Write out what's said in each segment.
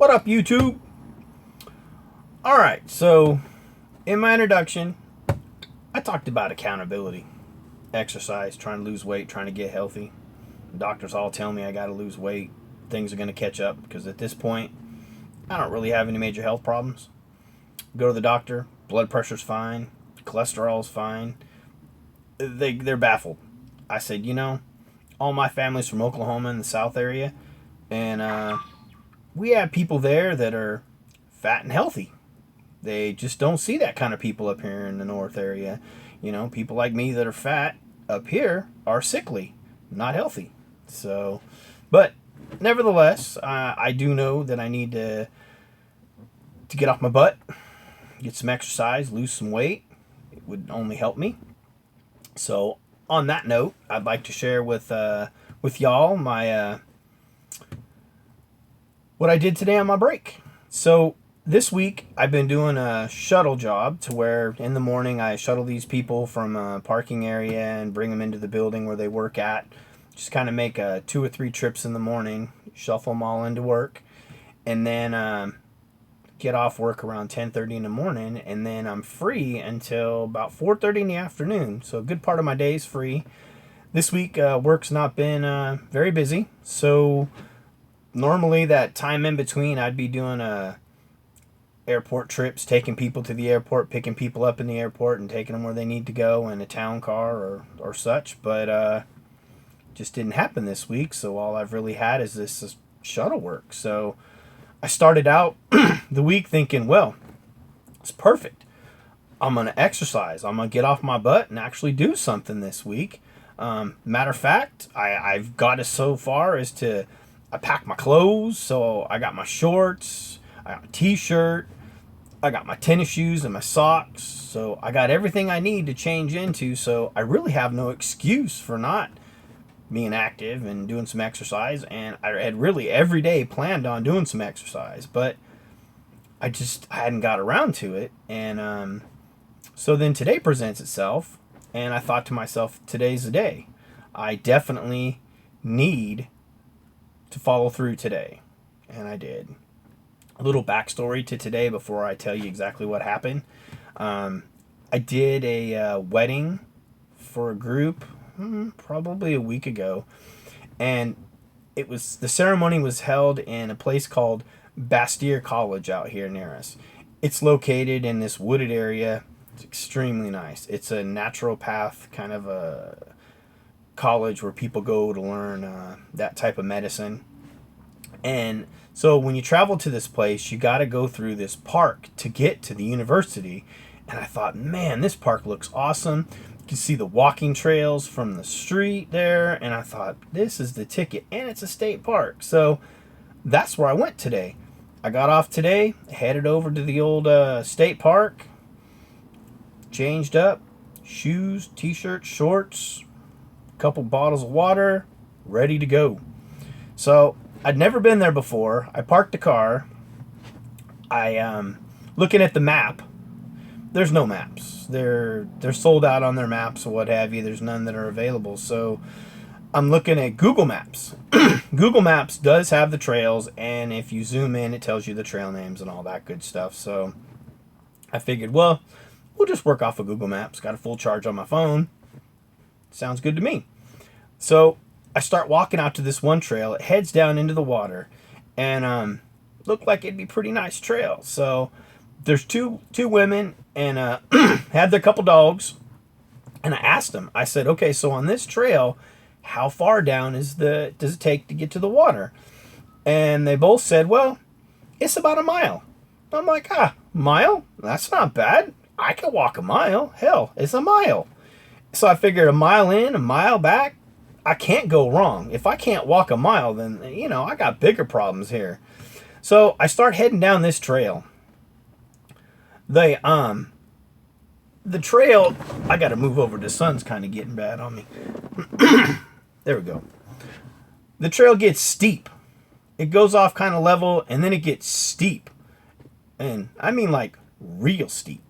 What up, YouTube? Alright, so in my introduction, I talked about accountability, exercise, trying to lose weight, trying to get healthy. Doctors all tell me I gotta lose weight. Things are gonna catch up because at this point, I don't really have any major health problems. Go to the doctor, blood pressure's fine, cholesterol's fine. They're baffled. I said, all my family's from Oklahoma in the South area, and we have people there that are fat and healthy. They just don't see that kind of people up here in the North area. People like me that are fat up here are sickly, not healthy. So, but nevertheless, I do know that I need to get off my butt, get some exercise, lose some weight. It would only help me. So, on that note, I'd like to share with y'all my what I did today on my break. So this week I've been doing a shuttle job to where in the morning I shuttle these people from a parking area and bring them into the building where they work at. Just kind of make 2 or 3 trips in the morning, shuffle them all into work, and then get off work around 10:30 in the morning, and then I'm free until about 4:30 in the afternoon. So a good part of my day is free. This week work's not been very busy, so normally that time in between I'd be doing airport trips, taking people to the airport, picking people up in the airport and taking them where they need to go in a town car or such, but just didn't happen this week. So all I've really had is this shuttle work. So I started out the week thinking, well, it's perfect. I'm going to exercise. I'm going to get off my butt and actually do something this week. Matter of fact, I've got it so far as to I packed my clothes. So I got my shorts, I got my t-shirt, I got my tennis shoes and my socks. So I got everything I need to change into. So I really have no excuse for not being active and doing some exercise. And I had really every day planned on doing some exercise, but I hadn't got around to it. And so then today presents itself, and I thought to myself, today's the day. I definitely need to follow through today. And I did. A little backstory to today before I tell you exactly what happened. I did a wedding for a group probably a week ago, and the ceremony was held in a place called Bastyr College out here near us. It's located in this wooded area. It's extremely nice. It's a naturopath kind of a college where people go to learn that type of medicine. And so when you travel to this place, you got to go through this park to get to the university. And I thought, man, this park looks awesome. You can see the walking trails from the street there. And I thought, this is the ticket. And it's a state park. So that's where I went today. I got off today, headed over to the old state park, changed up, shoes, t-shirt, shorts, couple bottles of water, ready to go. So I'd never been there before. I parked the car. I looking at the map. There's no maps. They're sold out on their maps or what have you. There's none that are available. So I'm looking at Google Maps. Google Maps does have the trails, and if you zoom in, it tells you the trail names and all that good stuff. So I figured, well, we'll just work off of Google Maps. Got a full charge on my phone. Sounds good to me. So I start walking out to this one trail. It heads down into the water, and looked like it'd be a pretty nice trail. So there's two women and had their couple dogs, and I asked them. I said, okay, so on this trail, how far down does it take to get to the water? And they both said, well, it's about a mile. I'm like, mile? That's not bad. I can walk a mile. Hell, it's a mile. So I figured a mile in, a mile back, I can't go wrong. If I can't walk a mile, then, I got bigger problems here. So I start heading down this trail. The trail, I got to move over. The sun's kind of getting bad on me. There we go. The trail gets steep. It goes off kind of level, and then it gets steep. And I mean like real steep.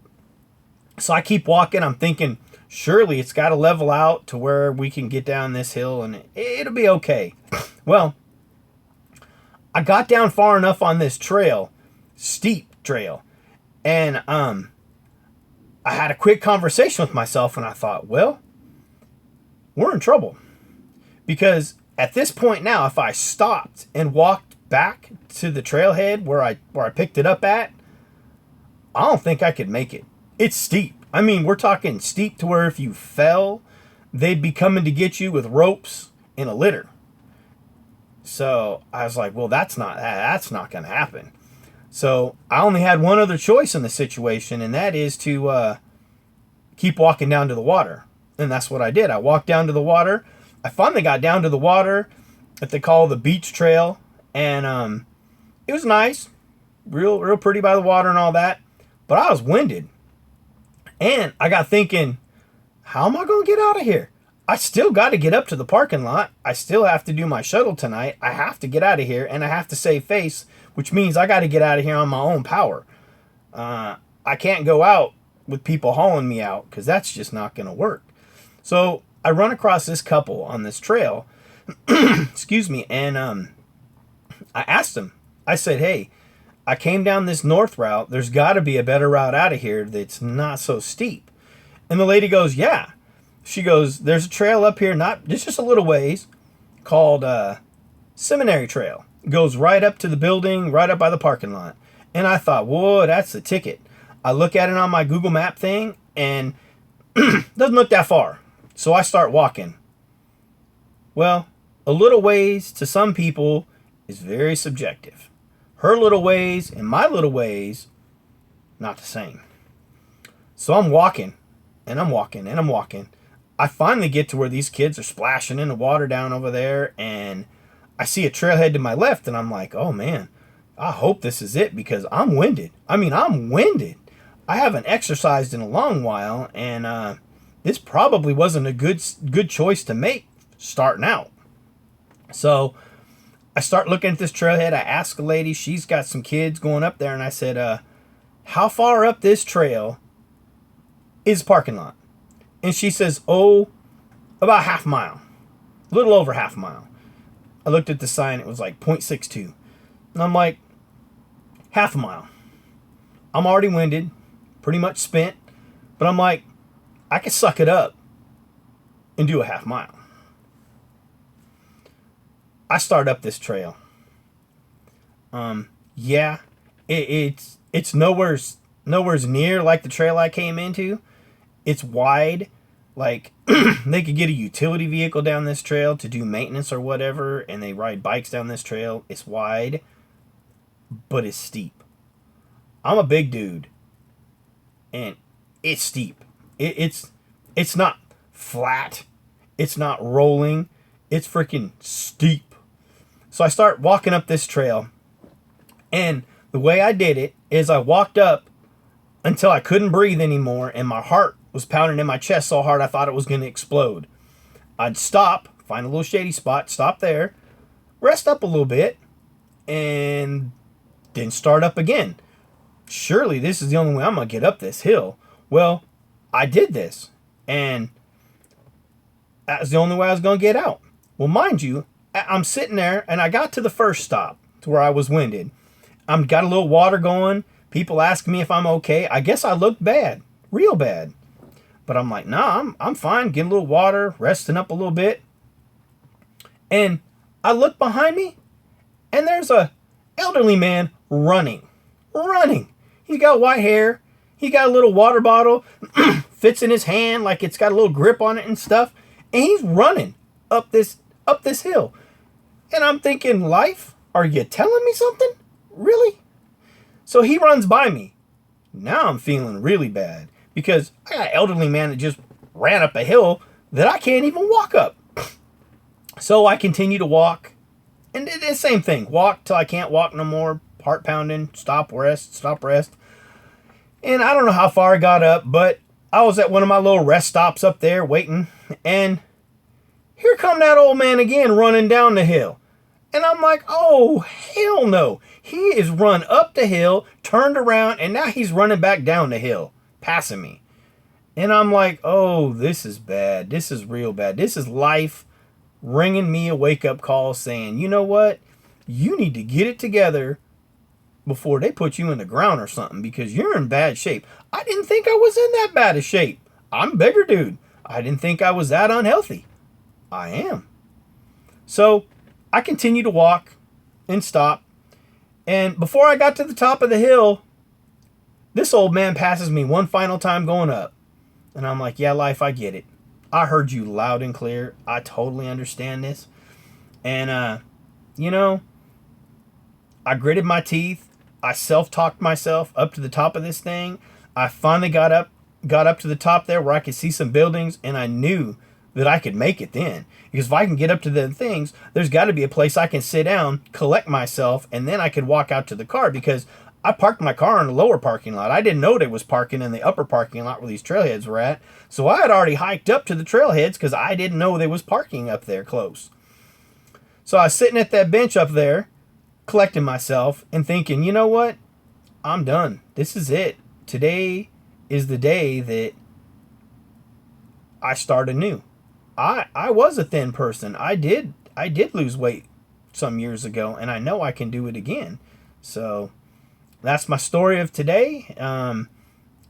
So I keep walking. I'm thinking, surely it's got to level out to where we can get down this hill and it'll be okay. Well, I got down far enough on this trail, steep trail, and I had a quick conversation with myself, and I thought, well, we're in trouble. Because at this point now, if I stopped and walked back to the trailhead where I picked it up at, I don't think I could make it. It's steep. I mean, we're talking steep to where if you fell, they'd be coming to get you with ropes in a litter. So I was like, well, that's not going to happen. So I only had one other choice in the situation, and that is to keep walking down to the water. And that's what I did. I walked down to the water. I finally got down to the water that they call the beach trail, and it was nice, real pretty by the water and all that. But I was winded, and I got thinking, how am I going to get out of here? I still got to get up to the parking lot. I still have to do my shuttle tonight. I have to get out of here, and I have to save face, which means I got to get out of here on my own power. I can't go out with people hauling me out because that's just not going to work. So I run across this couple on this trail, excuse me, and I asked them. I said, hey, I came down this north route. There's got to be a better route out of here that's not so steep. And the lady goes, yeah. She goes, there's a trail up here, it's just a little ways, called Seminary Trail. It goes right up to the building, right up by the parking lot. And I thought, whoa, that's the ticket. I look at it on my Google Map thing, and doesn't look that far. So I start walking. Well, a little ways to some people is very subjective. Her little ways and my little ways, not the same. So I'm walking, and I'm walking, and I'm walking. I finally get to where these kids are splashing in the water down over there, and I see a trailhead to my left, and I'm like, oh man, I hope this is it because I'm winded. I'm winded. I haven't exercised in a long while, and this probably wasn't a good choice to make starting out. So I start looking at this trailhead. I ask a lady, she's got some kids going up there, and I said, how far up this trail is parking lot? And she says, oh, about half mile. A little over half mile. I looked at the sign. It was like 0.62. And I'm like, half a mile. I'm already winded, pretty much spent. But I'm like, I could suck it up and do a half mile. I start up this trail. Yeah, it's nowhere's near like the trail I came into. It's wide, like they could get a utility vehicle down this trail to do maintenance or whatever, and they ride bikes down this trail. It's wide, but it's steep. I'm a big dude, and it's steep. It's not flat. It's not rolling. It's freaking steep. So I start walking up this trail, and the way I did it is I walked up until I couldn't breathe anymore, and my heart was pounding in my chest so hard I thought it was going to explode. I'd stop, find a little shady spot, stop there, rest up a little bit, and then start up again. Surely this is the only way I'm going to get up this hill. Well, I did this, and that was the only way I was going to get out. Well, mind you, I'm sitting there, and I got to the first stop to where I was winded. I've got a little water going. People ask me if I'm okay. I guess I looked bad, real bad. But I'm like, nah, I'm fine. Get a little water, resting up a little bit. And I look behind me, and there's a elderly man running. He's got white hair. He got a little water bottle, fits in his hand like it's got a little grip on it and stuff. And he's running up this hill. And I'm thinking, life, are you telling me something? Really? So he runs by me. Now I'm feeling really bad because I got an elderly man that just ran up a hill that I can't even walk up. So I continue to walk. And the same thing. Walk till I can't walk no more. Heart pounding. Stop, rest. And I don't know how far I got up, but I was at one of my little rest stops up there waiting. And here come that old man again running down the hill. And I'm like, oh, hell no. He is run up the hill, turned around, and now he's running back down the hill, passing me. And I'm like, oh, this is bad. This is real bad. This is life ringing me a wake-up call saying, you know what? you need to get it together before they put you in the ground or something, because you're in bad shape. I didn't think I was in that bad of shape. I'm a bigger dude. I didn't think I was that unhealthy. I am. So I continue to walk and stop. And before I got to the top of the hill, this old man passes me one final time going up. And I'm like, yeah, life, I get it. I heard you loud and clear. I totally understand this. And, I gritted my teeth. I self-talked myself up to the top of this thing. I finally got up to the top there where I could see some buildings, and I knew that I could make it then. Because if I can get up to the things, there's got to be a place I can sit down, collect myself, and then I could walk out to the car, because I parked my car in the lower parking lot. I didn't know they was parking in the upper parking lot where these trailheads were at. So I had already hiked up to the trailheads because I didn't know they was parking up there close. So I was sitting at that bench up there, collecting myself and thinking, you know what? I'm done. This is it. Today is the day that I start anew. I was a thin person. I did lose weight some years ago, and I know I can do it again. So that's my story of today.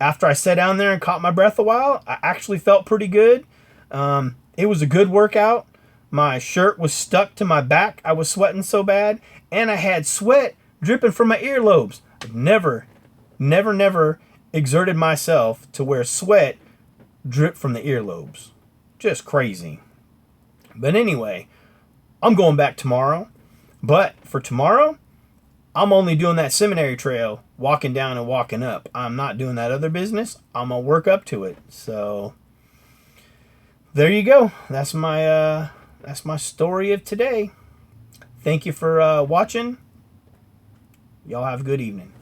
After I sat down there and caught my breath a while, I actually felt pretty good. It was a good workout. My shirt was stuck to my back. I was sweating so bad, and I had sweat dripping from my earlobes. I've never exerted myself to where sweat dripped from the earlobes. Just crazy. But anyway, I'm going back tomorrow. But for tomorrow, I'm only doing that seminary trail, walking down and walking up. I'm not doing that other business. I'm going to work up to it. So there you go. That's my story of today. Thank you for watching. Y'all have a good evening.